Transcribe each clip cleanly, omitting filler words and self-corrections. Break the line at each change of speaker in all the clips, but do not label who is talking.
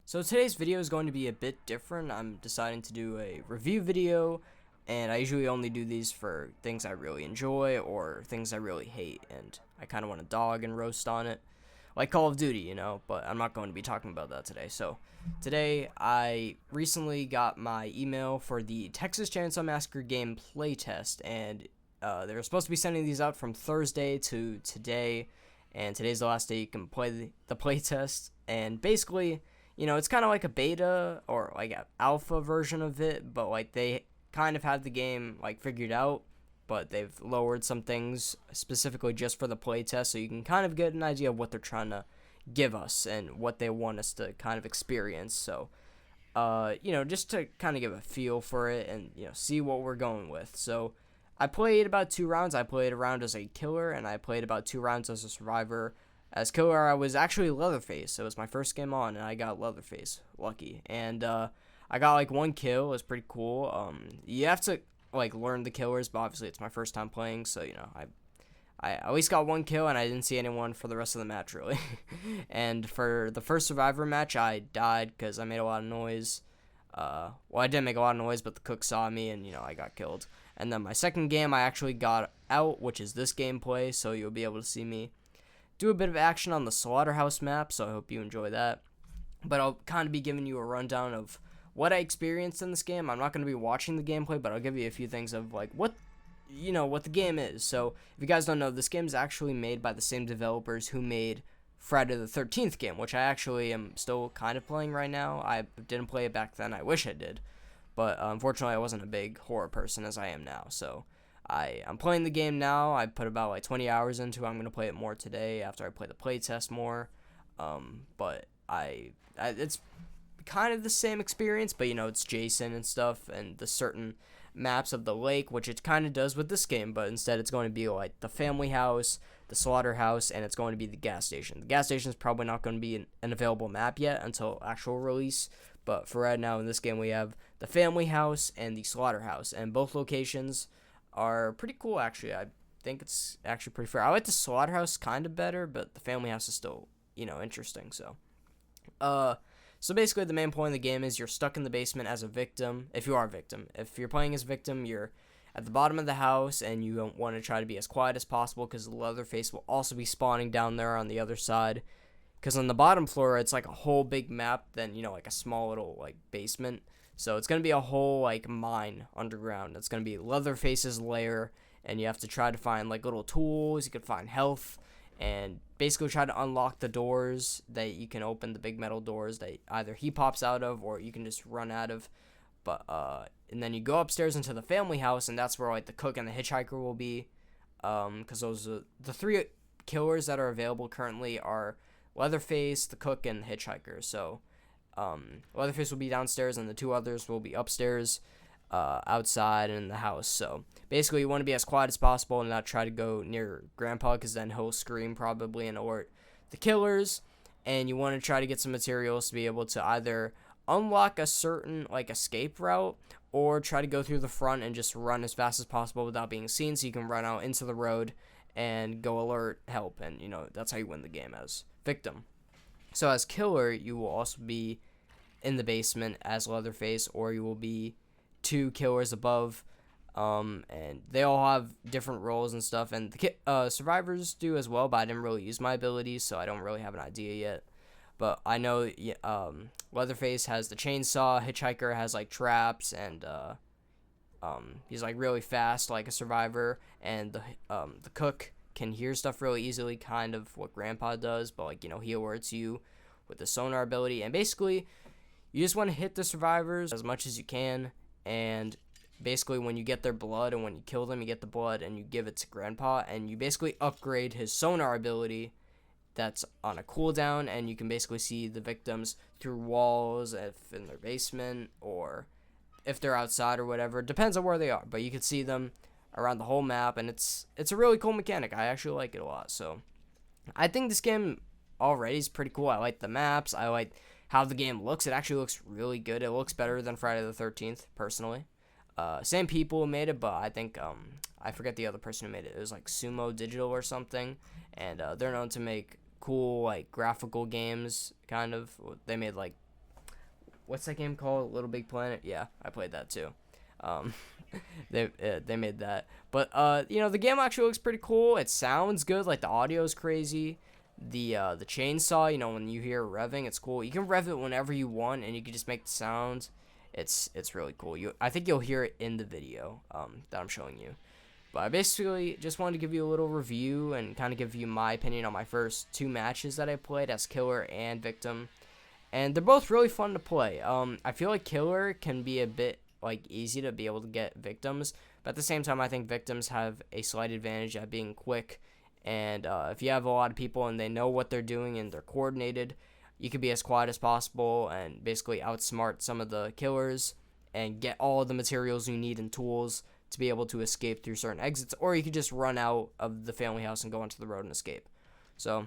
So today's video is going to be a bit different. I'm deciding to do a review video, and I usually only do these for things I really enjoy or things I really hate, and I kind of want to dog and roast on it, like Call of Duty, but I'm not going to be talking about that today. So today, I recently got my email for the Texas Chainsaw Massacre game playtest, and they were supposed to be sending these out from Thursday to today, and today's the last day you can play the playtest, and basically it's kind of like a beta or like an alpha version of it, but like they kind of have the game like figured out, but they've lowered some things specifically just for the playtest, so you can kind of get an idea of what they're trying to give us and what they want us to kind of experience. So, just to kind of give a feel for it and see what we're going with. So, I played about 2 rounds. I played a round as a killer, and I played about 2 rounds as a survivor. As killer, I was actually Leatherface. It was my first game on, and I got Leatherface. Lucky. And I got like 1 kill. It was pretty cool. You have to like learn the killers, but obviously it's my first time playing, so I at least got 1 kill, and I didn't see anyone for the rest of the match really. And for the first survivor match, I died because I made a lot of noise. I didn't make a lot of noise, but the cook saw me, and I got killed. And then my second game, I actually got out, which is this gameplay, so you'll be able to see me do a bit of action on the Slaughterhouse map, so I hope you enjoy that. But I'll kind of be giving you a rundown of what I experienced in this game. I'm not going to be watching the gameplay, but I'll give you a few things of like what the game is. So if you guys don't know, this game is actually made by the same developers who made Friday the 13th game, which I actually am still kind of playing right now. I didn't play it back then. I wish I did, but unfortunately I wasn't a big horror person as I am now. So I'm playing the game now. I put about like 20 hours into it. I'm going to play it more today after I play the playtest more. But it's kind of the same experience, but it's Jason and stuff, and the certain maps of the lake, which it kind of does with this game, but instead it's going to be like the family house, the slaughterhouse, and it's going to be the gas station. The gas station is probably not going to be an available map yet until actual release, but for right now in this game we have the family house and the slaughterhouse, and both locations are pretty cool actually. I think it's actually pretty fair. I like the slaughterhouse kind of better, but the family house is still, interesting. So basically the main point of the game is you're stuck in the basement as a victim, if you are a victim. If you're playing as a victim, you're at the bottom of the house, and you don't want to try to be as quiet as possible because the Leatherface will also be spawning down there on the other side. Because on the bottom floor, it's like a whole big map, then, like a small little, like, basement. So it's going to be a whole, like, mine underground. It's going to be Leatherface's lair, and you have to try to find, like, little tools. You can find health, and basically try to unlock the doors that you can open, the big metal doors that either he pops out of or you can just run out of. But, and then you go upstairs into the family house, and that's where, like, the cook and the hitchhiker will be. Because those are the 3 killers that are available currently are Leatherface, the cook, and the hitchhiker. So, Leatherface will be downstairs, and the 2 others will be upstairs, outside, and in the house. So, basically, you want to be as quiet as possible and not try to go near Grandpa, because then he'll scream probably and alert the killers. And you want to try to get some materials to be able to either unlock a certain, like, escape route, or try to go through the front and just run as fast as possible without being seen, so you can run out into the road and go alert help, and that's how you win the game as victim. So as killer, you will also be in the basement as Leatherface, or you will be 2 killers above, and they all have different roles and stuff, and the survivors do as well, but I didn't really use my abilities, so I don't really have an idea yet. But I know Leatherface has the chainsaw, Hitchhiker has like traps, and he's like really fast like a survivor, and the cook can hear stuff really easily, kind of what Grandpa does, but like he alerts you with the sonar ability. And basically you just want to hit the survivors as much as you can, and basically when you get their blood and when you kill them, you get the blood and you give it to Grandpa, and you basically upgrade his sonar ability that's on a cooldown, and you can basically see the victims through walls if in their basement or if they're outside or whatever. It depends on where they are, but you can see them around the whole map, and it's a really cool mechanic. I actually like it a lot. So I think this game already is pretty cool. I like the maps. I like how the game looks. It actually looks really good. It looks better than Friday the 13th, personally. Same people made it, but I think I forget the other person who made it. It was like Sumo Digital or something, and they're known to make cool like graphical games. Kind of, they made like what's that game called? Little Big Planet. Yeah, I played that too. Um, they made that, but you know, the game actually looks pretty cool. It sounds good. Like the audio is crazy. The chainsaw, you know, when you hear it revving, it's cool. You can rev it whenever you want, and you can just make the sounds. It's really cool. I think you'll hear it in the video that I'm showing you. But I basically just wanted to give you a little review and kind of give you my opinion on my first 2 matches that I played as Killer and Victim. And they're both really fun to play. I feel like Killer can be a bit like easy to be able to get Victims, but at the same time, I think Victims have a slight advantage at being quick. And if you have a lot of people and they know what they're doing and they're coordinated, you can be as quiet as possible and basically outsmart some of the killers and get all of the materials you need and tools to be able to escape through certain exits, or you could just run out of the family house and go onto the road and escape. So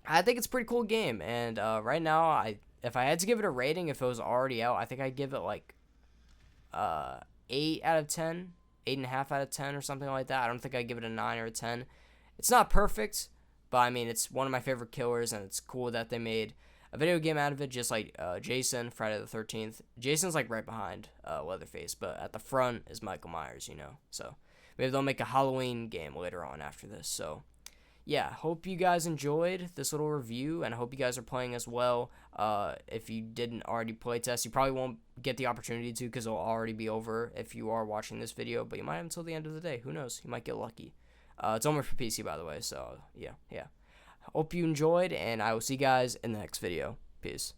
I think it's a pretty cool game, and right now, if I had to give it a rating, if it was already out, I think I'd give it like 8 out of 10, 8.5 out of 10 or something like that. I don't think I'd give it a 9 or a 10. It's not perfect, but I mean, it's one of my favorite killers, and it's cool that they made a video game out of it, just like Jason, Friday the 13th. Jason's like right behind Leatherface, but at the front is Michael Myers, you know. So maybe they'll make a Halloween game later on after this. So yeah, hope you guys enjoyed this little review, and I hope you guys are playing as well. If you didn't already play test, you probably won't get the opportunity to because it'll already be over if you are watching this video, but you might have until the end of the day. Who knows? You might get lucky. It's only for PC, by the way, so yeah. Hope you enjoyed, and I will see you guys in the next video. Peace.